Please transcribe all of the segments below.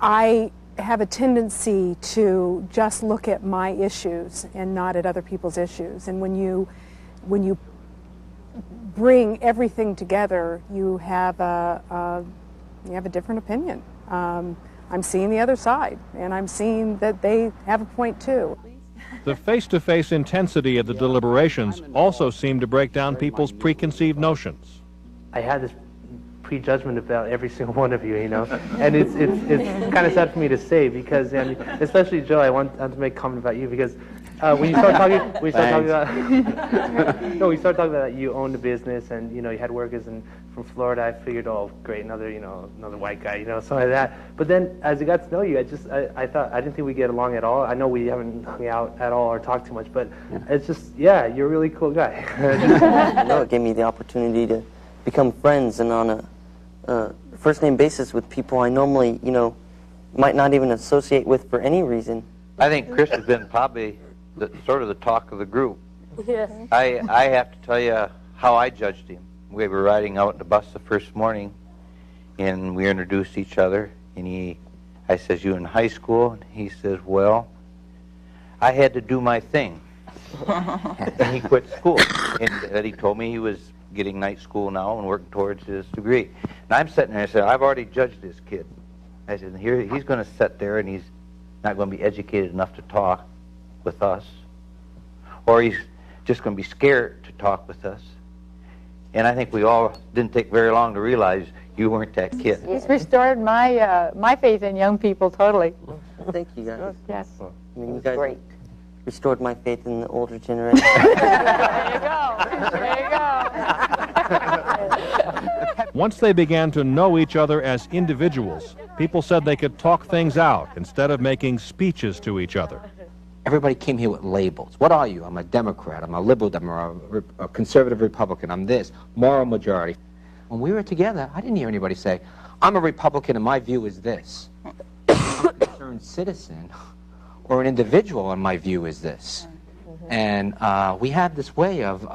I have a tendency to just look at my issues and not at other people's issues. And when you bring everything together, you have a different opinion. I'm seeing the other side, and I'm seeing that they have a point too. The face-to-face intensity of the deliberations also seemed to break down people's preconceived notions. I had this prejudgment about every single one of you, you know, and it's kind of sad for me to say because, and especially Joe, I want to make a comment about you because when you start talking, we start talking about that you owned a business and you had workers from Florida. I figured, oh, great, another white guy, something like that. But then as I got to know you, I didn't think we get along at all. I know we haven't hung out at all or talked too much, but it's just, yeah, you're a really cool guy. It gave me the opportunity to become friends and on a first-name basis with people I normally, might not even associate with for any reason. I think Chris has been probably sort of the talk of the group. Yes. I have to tell you how I judged him. We were riding out in the bus the first morning, and we introduced each other, and I says, you in high school? And he says, well, I had to do my thing. And he quit school. And he told me he was getting night school now and working towards his degree. And I'm sitting there and I said, I've already judged this kid. I said, here he's going to sit there and he's not going to be educated enough to talk with us, or he's just going to be scared to talk with us. And I think we all didn't take very long to realize you weren't that kid. He's restored my faith in young people totally. Thank you, guys. Yes. I mean, you guys Great. restored my faith in the older generation. There you go. There you go. Once they began to know each other as individuals, people said they could talk things out instead of making speeches to each other. Everybody came here with labels. What are you? I'm a Democrat. I'm a liberal Democrat. A conservative Republican. I'm this. Moral majority. When we were together, I didn't hear anybody say, I'm a Republican and my view is this. I'm a concerned citizen or an individual and my view is this. And we had this way of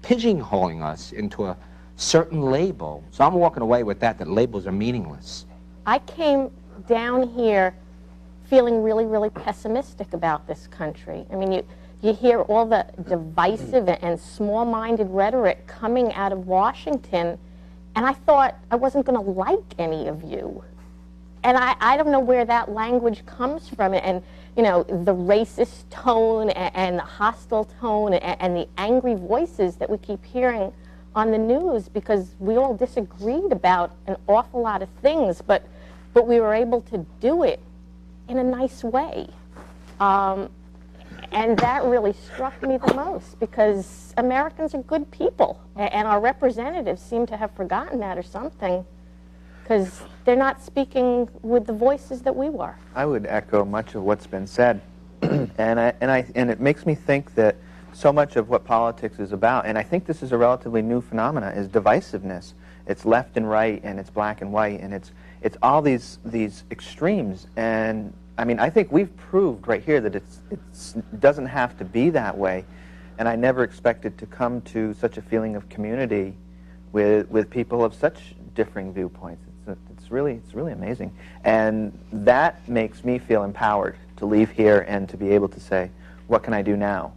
pigeonholing us into a certain label. So I'm walking away with that labels are meaningless. I came down here feeling really, really pessimistic about this country. I mean, you hear all the divisive and small-minded rhetoric coming out of Washington, and I thought I wasn't going to like any of you. And I don't know where that language comes from, and the racist tone and the hostile tone and the angry voices that we keep hearing on the news, because we all disagreed about an awful lot of things, but we were able to do it in a nice way. And that really struck me the most, because Americans are good people, and our representatives seem to have forgotten that or something, because they're not speaking with the voices that we were. I would echo much of what's been said, and it makes me think that so much of what politics is about, and I think this is a relatively new phenomena, is divisiveness. It's left and right, and it's black and white, and it's all these extremes. And I mean, I think we've proved right here that it doesn't have to be that way. And I never expected to come to such a feeling of community with people of such differing viewpoints. It's really amazing, and that makes me feel empowered to leave here and to be able to say, what can I do now?